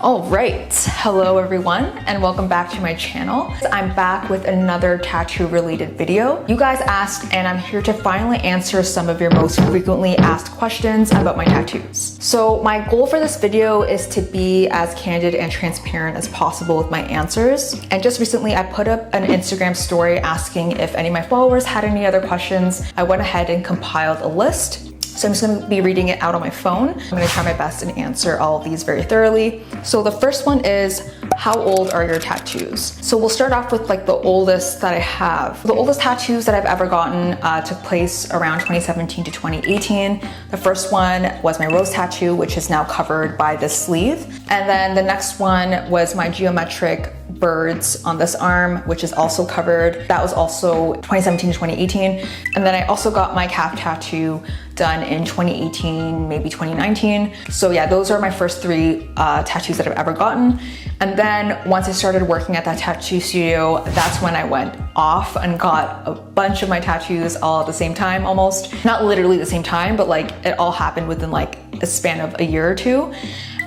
All right, hello everyone, and welcome back to my channel. I'm back with another tattoo related video. You guys asked, and I'm here to finally answer some of your most frequently asked questions about my tattoos. So my goal for this video is to be as candid and transparent as possible with my answers. And just recently I put up an Instagram story asking if any of my followers had any other questions. I went ahead and compiled a list. So I'm just gonna be reading it out on my phone. I'm gonna try my best and answer all of these very thoroughly. So the first one is, how old are your tattoos? So we'll start off with like the oldest that I have. The oldest tattoos that I've ever gotten took place around 2017 to 2018. The first one was my rose tattoo, which is now covered by this sleeve. And then the next one was my geometric birds on this arm, which is also covered. That was also 2017 to 2018. And then I also got my calf tattoo done in 2018, maybe 2019. So yeah, those are my first three tattoos that I've ever gotten. And then once I started working at that tattoo studio, that's when I went off and got a bunch of my tattoos all at the same time almost. Not literally the same time, but like it all happened within like a span of a year or two.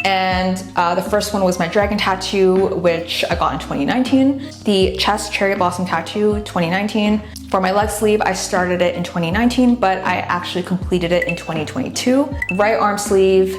And the first one was my dragon tattoo, which I got in 2019. The chest cherry blossom tattoo, 2019. For my leg sleeve, I started it in 2019, but I actually completed it in 2022. Right arm sleeve,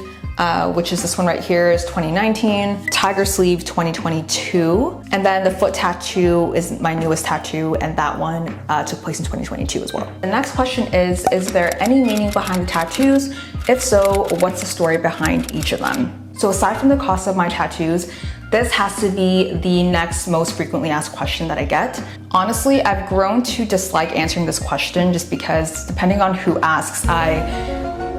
which is this one right here, is 2019. Tiger sleeve, 2022. And then the foot tattoo is my newest tattoo, and that one took place in 2022 as well. The next question is there any meaning behind the tattoos? If so, what's the story behind each of them? So aside from the cost of my tattoos, this has to be the next most frequently asked question that I get. Honestly, I've grown to dislike answering this question just because depending on who asks, I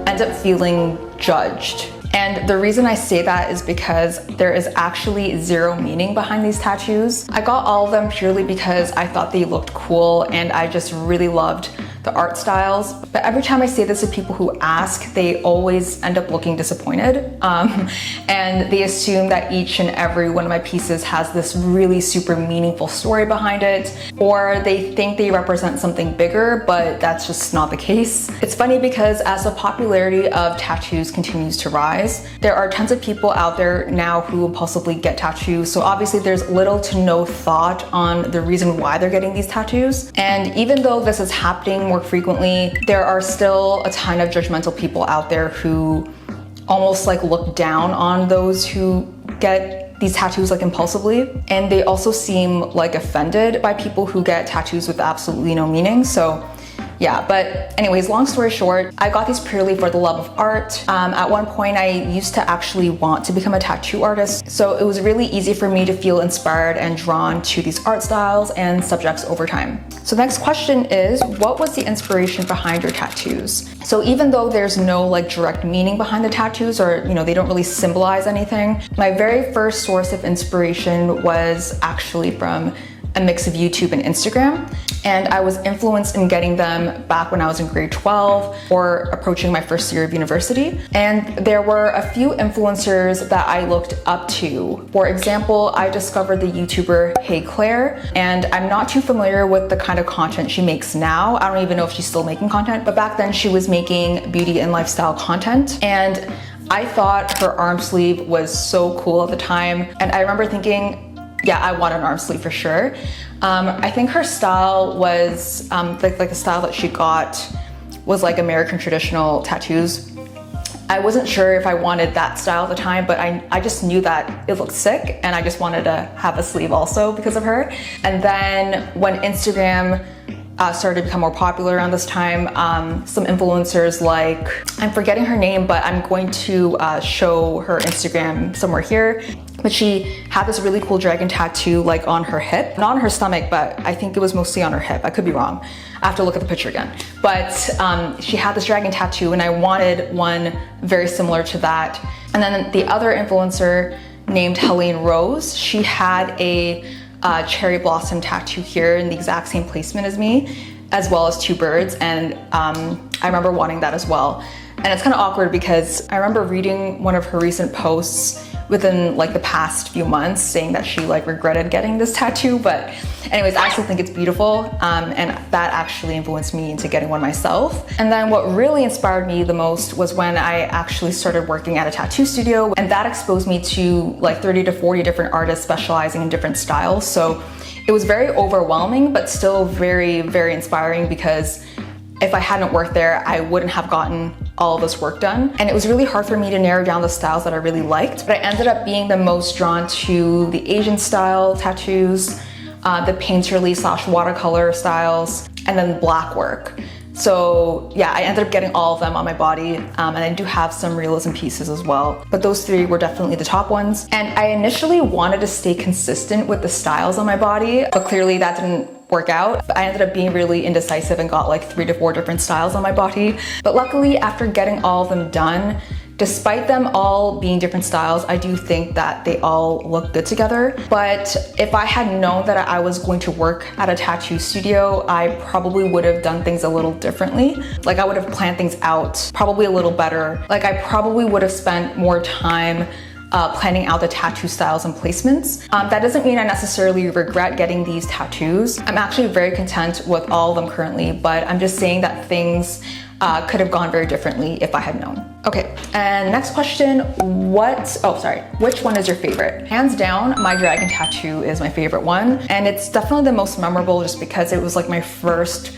end up feeling judged. And the reason I say that is because there is actually zero meaning behind these tattoos. I got all of them purely because I thought they looked cool and I just really loved the art styles. But every time I say this to people who ask, they always end up looking disappointed. And they assume that each and every one of my pieces has this really super meaningful story behind it, or they think they represent something bigger, but that's just not the case. It's funny because as the popularity of tattoos continues to rise, there are tons of people out there now who impulsively get tattoos. So obviously there's little to no thought on the reason why they're getting these tattoos. And even though this is happening more frequently, there are still a ton of judgmental people out there who almost like look down on those who get these tattoos like impulsively. And they also seem like offended by people who get tattoos with absolutely no meaning. So yeah, but anyways, long story short, I got these purely for the love of art. At one point, I used to actually want to become a tattoo artist. So it was really easy for me to feel inspired and drawn to these art styles and subjects over time. So the next question is, what was the inspiration behind your tattoos? So even though there's no like direct meaning behind the tattoos, or they don't really symbolize anything, my very first source of inspiration was actually from a mix of YouTube and Instagram. And I was influenced in getting them back when I was in grade 12 or approaching my first year of university. And there were a few influencers that I looked up to. For example, I discovered the YouTuber Hey Claire, and I'm not too familiar with the kind of content she makes now. I don't even know if she's still making content, but back then she was making beauty and lifestyle content. And I thought her arm sleeve was so cool at the time. And I remember thinking, yeah, I want an arm sleeve for sure. I think her style was, like the style that she got was like American traditional tattoos. I wasn't sure if I wanted that style at the time, but I just knew that it looked sick and I just wanted to have a sleeve also because of her. And then when Instagram started to become more popular around this time, some influencers like, I'm forgetting her name, but I'm going to show her Instagram somewhere here. But she had this really cool dragon tattoo like on her hip, not on her stomach, but I think it was mostly on her hip. I could be wrong. I have to look at the picture again. But she had this dragon tattoo and I wanted one very similar to that. And then the other influencer named Helene Rose, she had a cherry blossom tattoo here in the exact same placement as me, as well as two birds. And I remember wanting that as well. And it's kind of awkward because I remember reading one of her recent posts within like the past few months saying that she like regretted getting this tattoo, but anyways, I still think it's beautiful, and that actually influenced me into getting one myself. And then what really inspired me the most was when I actually started working at a tattoo studio, and that exposed me to like 30 to 40 different artists specializing in different styles. So it was very overwhelming, but still very, very inspiring, because if I hadn't worked there, I wouldn't have gotten all of this work done. And it was really hard for me to narrow down the styles that I really liked, but I ended up being the most drawn to the Asian style tattoos, the painterly / watercolor styles, and then black work. So yeah, I ended up getting all of them on my body, and I do have some realism pieces as well. But those three were definitely the top ones. And I initially wanted to stay consistent with the styles on my body, but clearly that didn't work out. I ended up being really indecisive and got like 3 to 4 different styles on my body. But luckily, after getting all of them done, despite them all being different styles, I do think that they all look good together. But if I had known that I was going to work at a tattoo studio, I probably would have done things a little differently. Like I would have planned things out probably a little better. Like I probably would have spent more time planning out the tattoo styles and placements. That doesn't mean I necessarily regret getting these tattoos. I'm actually very content with all of them currently, but I'm just saying that things could have gone very differently if I had known. Okay, and next question, which one is your favorite? Hands down, my dragon tattoo is my favorite one, and it's definitely the most memorable just because it was like my first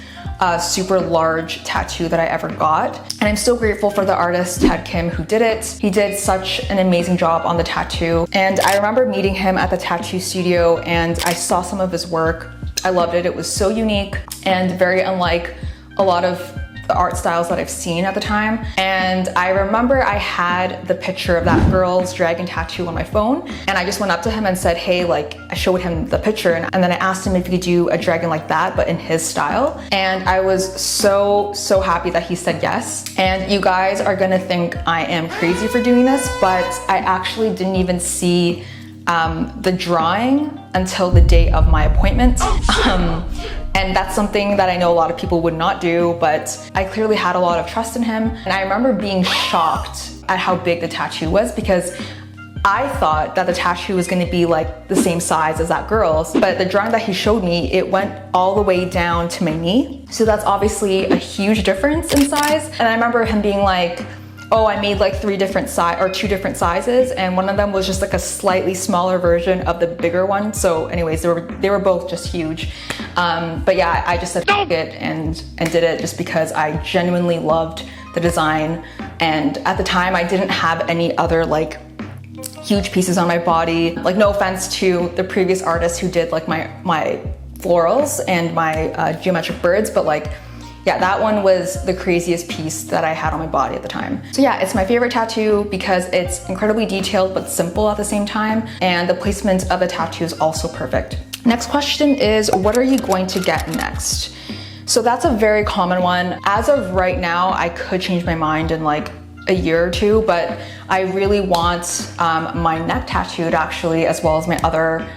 super large tattoo that I ever got. And I'm so grateful for the artist Ted Kim who did it. He did such an amazing job on the tattoo. And I remember meeting him at the tattoo studio and I saw some of his work. I loved it. It was so unique and very unlike a lot of the art styles that I've seen at the time. And I remember I had the picture of that girl's dragon tattoo on my phone, and I just went up to him and said, hey, like I showed him the picture, and then I asked him if he could do a dragon like that, but in his style. And I was so happy that he said yes. And you guys are gonna think I am crazy for doing this, but I actually didn't even see the drawing until the day of my appointment. And that's something that I know a lot of people would not do, but I clearly had a lot of trust in him. And I remember being shocked at how big the tattoo was, because I thought that the tattoo was gonna be like the same size as that girl's, but the drawing that he showed me, it went all the way down to my knee. So that's obviously a huge difference in size. And I remember him being like, oh, I made like 2 different sizes, and one of them was just like a slightly smaller version of the bigger one. So anyways, they were both just huge. But yeah, I just said fuck it and did it just because I genuinely loved the design. And at the time I didn't have any other like huge pieces on my body. Like no offense to the previous artist who did like my florals and my geometric birds, but like, yeah, that one was the craziest piece that I had on my body at the time. So yeah, it's my favorite tattoo because it's incredibly detailed but simple at the same time, and the placement of the tattoo is also perfect. Next question is, what are you going to get next? So that's a very common one. As of right now, I could change my mind in like a year or 2, but I really want my neck tattooed actually, as well as my other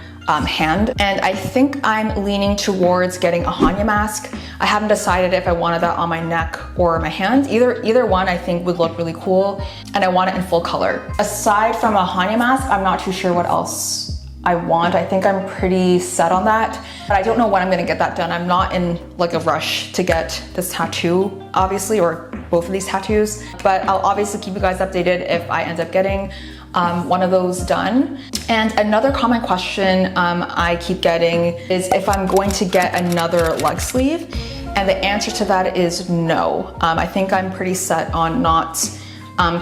hand. And I think I'm leaning towards getting a Hanya mask. I haven't decided if I wanted that on my neck or my hand. Either one I think would look really cool, and I want it in full color. Aside from a Hanya mask, I'm not too sure what else I want. I think I'm pretty set on that, but I don't know when I'm gonna get that done. I'm not in like a rush to get this tattoo, obviously, or both of these tattoos, but I'll obviously keep you guys updated if I end up getting one of those done. And another common question I keep getting is if I'm going to get another leg sleeve, and the answer to that is no. I think I'm pretty set on not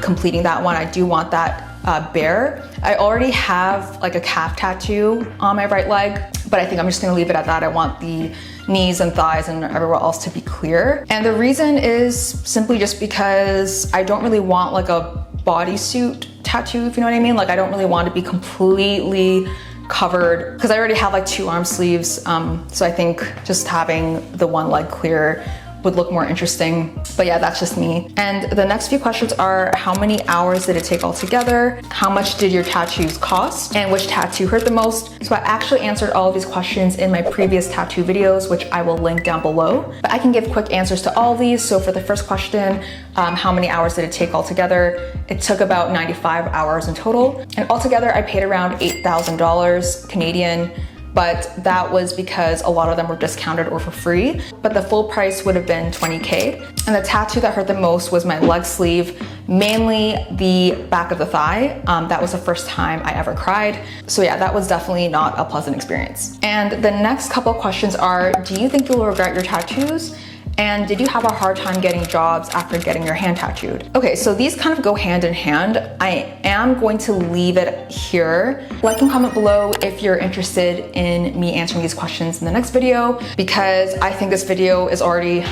completing that one. I do want that bare. I already have like a calf tattoo on my right leg, but I think I'm just gonna leave it at that. I want the knees and thighs and everywhere else to be clear. And the reason is simply just because I don't really want like a bodysuit tattoo, if you know what I mean. Like I don't really want to be completely covered because I already have like 2 arm sleeves. So I think just having the one leg clear would look more interesting. But yeah, that's just me. And the next few questions are, how many hours did it take altogether? How much did your tattoos cost? And which tattoo hurt the most? So I actually answered all of these questions in my previous tattoo videos, which I will link down below. But I can give quick answers to all of these. So for the first question, how many hours did it take altogether? It took about 95 hours in total. And altogether, I paid around $8,000 Canadian, but that was because a lot of them were discounted or for free, but the full price would have been $20K. And the tattoo that hurt the most was my leg sleeve, mainly the back of the thigh. That was the first time I ever cried. So yeah, that was definitely not a pleasant experience. And the next couple of questions are, do you think you'll regret your tattoos? And did you have a hard time getting jobs after getting your hand tattooed? Okay, so these kind of go hand in hand. I am going to leave it here. Like and comment below if you're interested in me answering these questions in the next video, because I think this video is already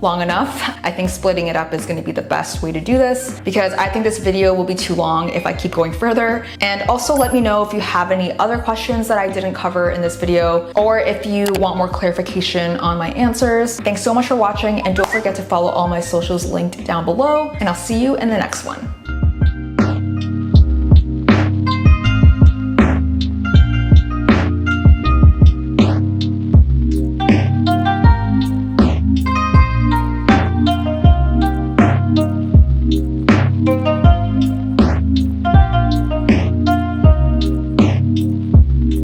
long enough. I think splitting it up is going to be the best way to do this, because I think this video will be too long if I keep going further. And also let me know if you have any other questions that I didn't cover in this video, or if you want more clarification on my answers. Thanks so much for watching, and don't forget to follow all my socials linked down below, and I'll see you in the next one.